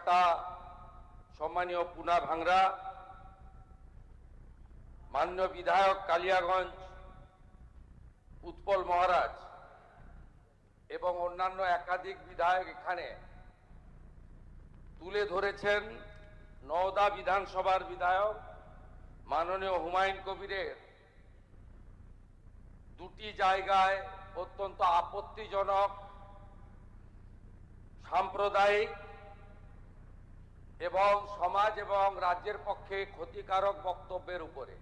কাটা, সম্মানীয় পুনা ভাংরা, মান্য বিধায়ক কালিয়াগঞ্জ উৎপল মহারাজ এবং অন্যান্য একাধিক বিধায়ক এখানে তুলে ধরেছেন নওদা বিধানসভার বিধায়ক মাননীয় হুমায়ুন কবিরের দুটি জায়গায় অত্যন্ত আপত্তিজনক, সাম্প্রদায়িক এবং সমাজ এবং রাজ্যের পক্ষে ক্ষতিকারক বক্তব্যের উপরে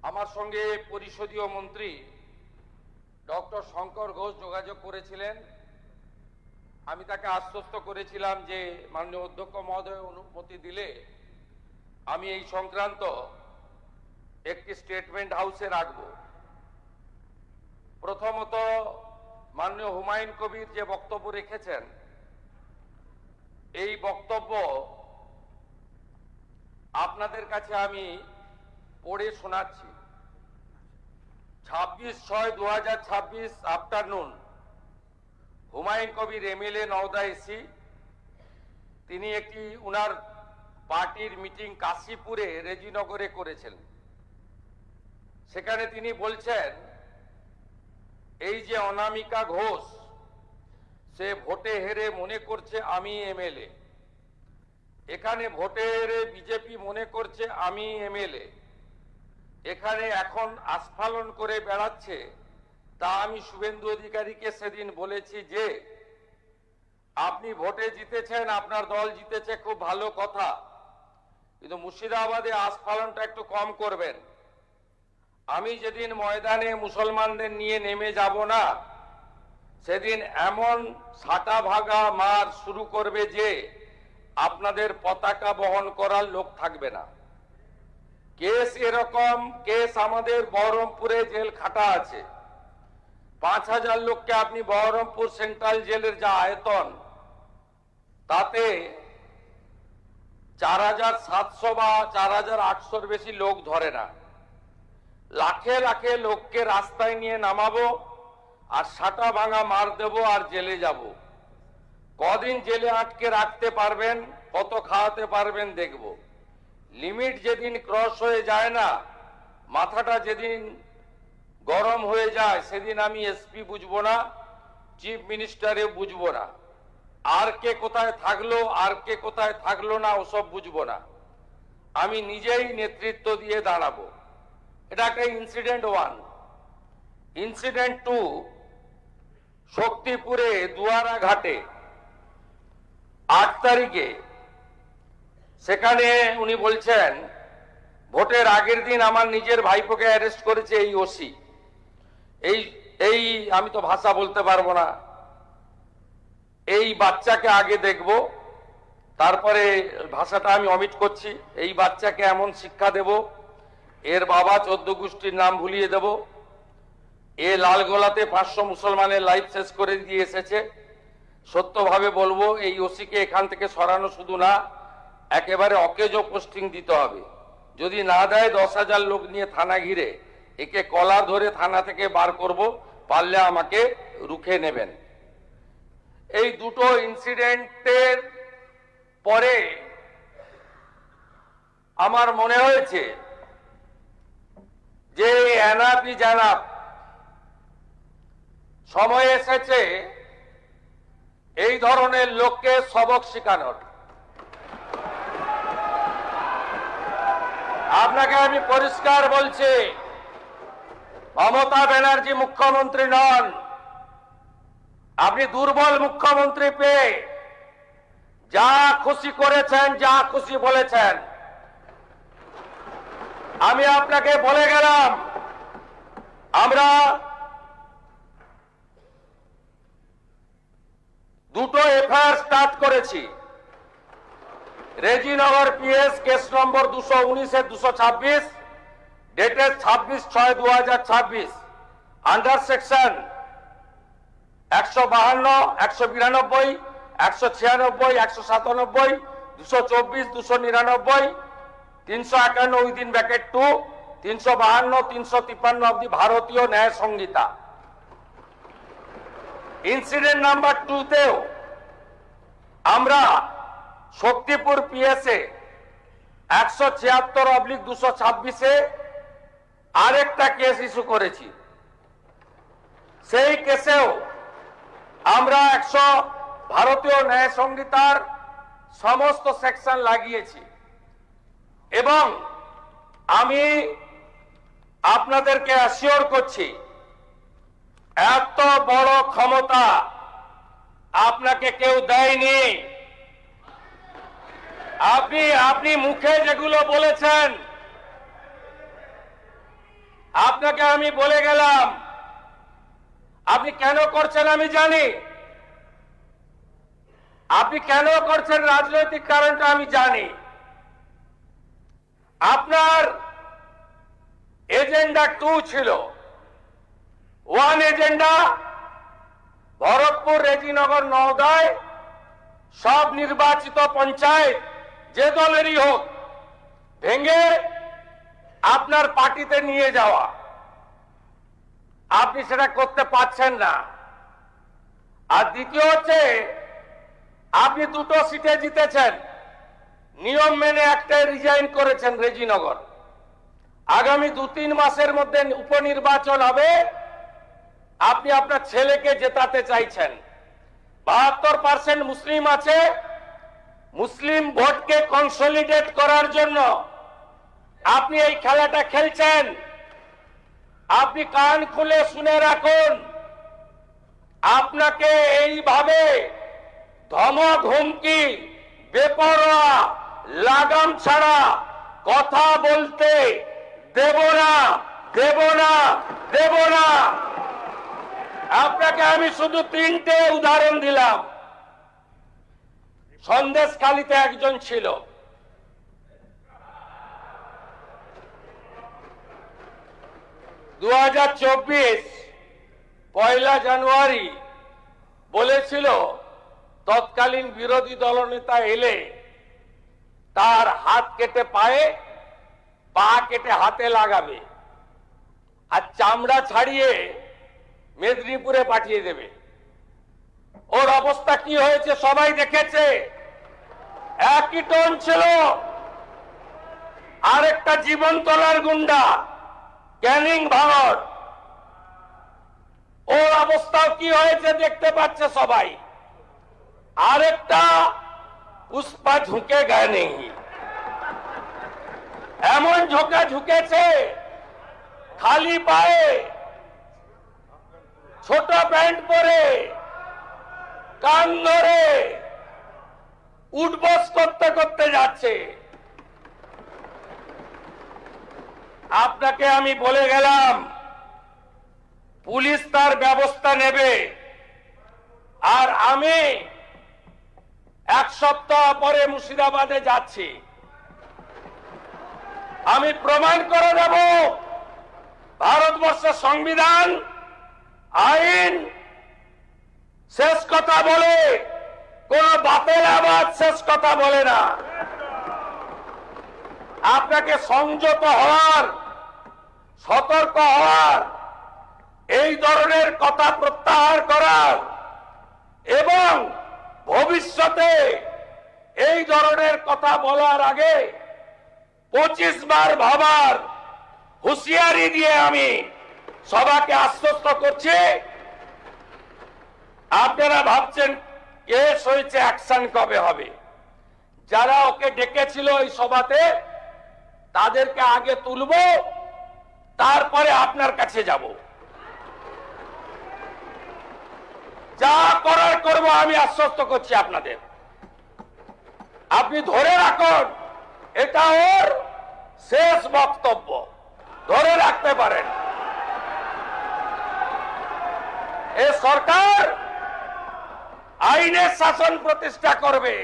আমার সঙ্গে পরিষদীয় মন্ত্রী ডক্টর শঙ্কর ঘোষ যোগাযোগ করেছিলেন। আমি তাকে আশ্বস্ত করেছিলাম যে মাননীয় অধ্যক্ষ মহোদয় অনুমতি দিলে আমি এই সংক্রান্ত একটি স্টেটমেন্ট হাউসে রাখব। প্রথমত, মাননীয় হুমায়ুন কবির যে বক্তব্য রেখেছেন, এই বক্তব্য আপনাদের কাছে আমি পড়ে শোনাচ্ছি। 26/6/2026 afternoon, Humayun Kabir MLA Nowda AC, তিনি একটি উনার পার্টির মিটিং কাশীপুরে রেজিনগরে করেছেন। সেখানে তিনি বলছেন, এই যে অনামিকা ঘোষ, সে ভোটে হেরে মনে করছে আমি এমএলএ, এখানে ভোটে হেরে বিজেপি মনে করছে আমি এমএলএ, এখানে এখন আস্ফালন করে বেড়াচ্ছে। তা আমি শুভেন্দু অধিকারীকে সেদিন বলেছি যে আপনি ভোটে জিতেছেন, আপনার দল জিতেছে, খুব ভালো কথা, কিন্তু মুর্শিদাবাদে আস্ফালনটা একটু কম করবেন। আমি যেদিন ময়দানে মুসলমানদের নিয়ে নেমে যাব না, সেদিন এমন সাটা ভাগা মার শুরু করবে যে আপনাদের পতাকা বহন করার লোক থাকবে না। কেস এরকম, কেস আমাদের বহরমপুরে জেল খাটা আছে। 5000 লোককে আপনি বহরমপুর সেন্ট্রাল জেলের যা আয়তন, তাতে 4700 বা 4800-র বেশি লোক ধরে না। লাখে লাখে লোককে রাস্তায় নিয়ে নামাবো আর সাটা ভাঙা মার দেব আর জেলে যাব। কদিন জেলে আটকে রাখতে পারবেন, কত খাওয়াতে পারবেন দেখব। লিমিট যেদিন ক্রস হয়ে যায় না, মাথাটা যেদিন গরম হয়ে যায়, সেদিন আমি এসপি বুঝবো না, চিফ মিনিস্টারে বুঝবো না, আর কে কোথায় থাকলো আর কে কোথায় থাকলো না ওসব বুঝবো না। আমি নিজেই নেতৃত্ব দিয়ে দাঁড়াবো। এটা একটা ইনসিডেন্ট 1। ইনসিডেন্ট 2, শক্তিপুরে দুয়ারা ঘাটে 8 তারিখে, সেখানে উনি বলছেন ভোটের আগের দিন আমার নিজের ভাইপোকে অ্যারেস্ট করেছে এই ওসি। এই আমি তো ভাষা বলতে পারবো না। এই বাচ্চাকে আগে দেখব, তারপরে ভাষাটা আমি অমিট করছি। এই বাচ্চাকে এমন শিক্ষা দেব, এর বাবা 14 গোষ্ঠীর নাম ভুলিয়ে দেব। এ লালগোলাতে 500 মুসলমানের লাইফ শেষ করে দিয়ে এসেছে। সত্যভাবে বলবো, এই ওসিকে এখান থেকে সরানো শুধু না, একেবারে অকেজো পোস্টিং দিতে হবে। যদি না দেয় 10,000 লোক নিয়ে থানা ঘিরে একে কলার ধরে থানা থেকে বার করব, পারলে আমাকে রুখে নেবেন। এই দুটো ইনসিডেন্টের পরে আমার মনে হয়েছে যে এনাফি জানাব, সময় এসেছে এই ধরনের লোককে সবক শেখানোর। আপনাকে আমি পরিষ্কার বলছি, মমতা ব্যানার্জি মুখ্যমন্ত্রী নন। আপনি দুর্বল মুখ্যমন্ত্রী পেয়ে যা খুশি করেছেন, যা খুশি বলেছেন। আমি আপনাকে বলে গেলাম, আমরা দুটো এফআইআর স্টার্ট করেছি। Rejinagar PS case number 219/226, dated 26/6/2026, under section 152, 192, 196, 197, 224, 299, 351 within bracket 2, 352, 353 of the ভারতীয় ন্যায় সংহিতা। ইনসিডেন্ট নাম্বার 2 তেও আমরা শক্তিপুর পিএসএ 176/226 আরেকটা কেস ইস্যু করেছি। সেই কেসেও আমরা ভারতীয় ন্যায় সংহিতার সমস্ত সেকশন লাগিয়েছি এবং আমি আপনাদেরকে অ্যাসিওর করছি এত বড় ক্ষমতা আপনাকে কেউ দেয়নি। আপনি মুখে যেগুলো বলেছেন, আপনাকে আমি বলে গেলাম, আপনি কেন করছেন আমি জানি, আপনি কেন করছেন রাজনৈতিক কারণটা আমি জানি। আপনার এজেন্ডা 2 ছিল। 1 এজেন্ডা ভরতপুর, রেজিনগর, নওদায় সব নির্বাচিত পঞ্চায়েত যে দলেরই হোক ভেঙে আপনার পার্টিতে নিয়ে যাওয়া। আপনি সেটা করতে পারছেন না। আর দ্বিতীয় হচ্ছে আপনি 2টো সিটে জিতেছেন, নিয়ম মেনে একটাই রিজাইন করেছেন রেজিনগর। আগামী 2-3 মাসের মধ্যে উপনির্বাচন হবে, আপনি আপনার ছেলেকে জেতাতে চাইছেন। 72% মুসলিম আছে, মুসলিম ভোটকে কনসলিডেট করার জন্য আপনি এই খেলাটা খেলছেন। আপনি কান খুলে শুনে রাখুন, আপনাকে এইভাবে ধমক হুমকি বেপরোয়া লাগাম ছাড়া কথা বলতে দেব না, দেব না, দেব না। আপনাকে আমি শুধু 3টে উদাহরণ দিলাম। সন্দেশখালীতে একজন ছিল, পয়লা জানুয়ারি বলেছিল তৎকালীন বিরোধী দলনেতা এলে তার হাত কেটে পায়ে, পা কেটে হাতে লাগাবে আর চামড়া ছাড়িয়ে মেদিনীপুরে পাঠিয়ে দেবে। ওর অবস্থা কি হয়েছে সবাই দেখেছে। একই টোন ছিল। আরেকটা জীবনতলার গুন্ডা ক্যানিং ভাঙড়, ওর অবস্থাও কি হয়েছে দেখতে পাচ্ছে সবাই। আরেকটা পুষ্পা ঝুঁকে গায়ে নেই, এমন ঝোঁকা ঝুঁকেছে খালি পায়ে, ছোট প্যান্ট পরে, কান ধরে উঠবস করতে করতে যাচ্ছে। আপনাকে আমি বলে গেলাম পুলিশ তার ব্যবস্থা নেবে। আর আমি 1 সপ্তাহ পরে মুর্শিদাবাদে যাচ্ছি। আমি প্রমাণ করে দেব ভারতবর্ষের সংবিধান, আইন শেষ কথা বলে, কোন বাতেল আবাদ শেষ কথা বলে না। আপনাকে সংযত হওয়ার, সতর্ক হওয়ার, এই ধরনের কথা প্রত্যাহার করার এবং ভবিষ্যতে এই ধরনের কথা বলার আগে 25 বার ভাবার হুঁশিয়ারি দিয়ে আমি সবাইকে আশ্বস্ত করছি। আপনারা ভাবছেন কেস হয়েছে, অ্যাকশন কবে হবে? যারা ওকে ডেকেছিল এই সভাতে তাদেরকে আগে তুলব, তারপরে আপনার কাছে যাব। যা করার করব, আমি আশ্বস্ত করছি আপনাদের। আপনি ধরে রাখুন, এটা ওর শেষ বক্তব্য, ধরে রাখতে পারেন। এ সরকার আইনের শাসন প্রতিষ্ঠা করবে,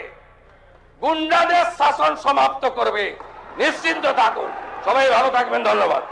গুন্ডাদের শাসন সমাপ্ত করবে, নিশ্চিন্ত থাকুন। সবাই ভালো থাকবেন, ধন্যবাদ।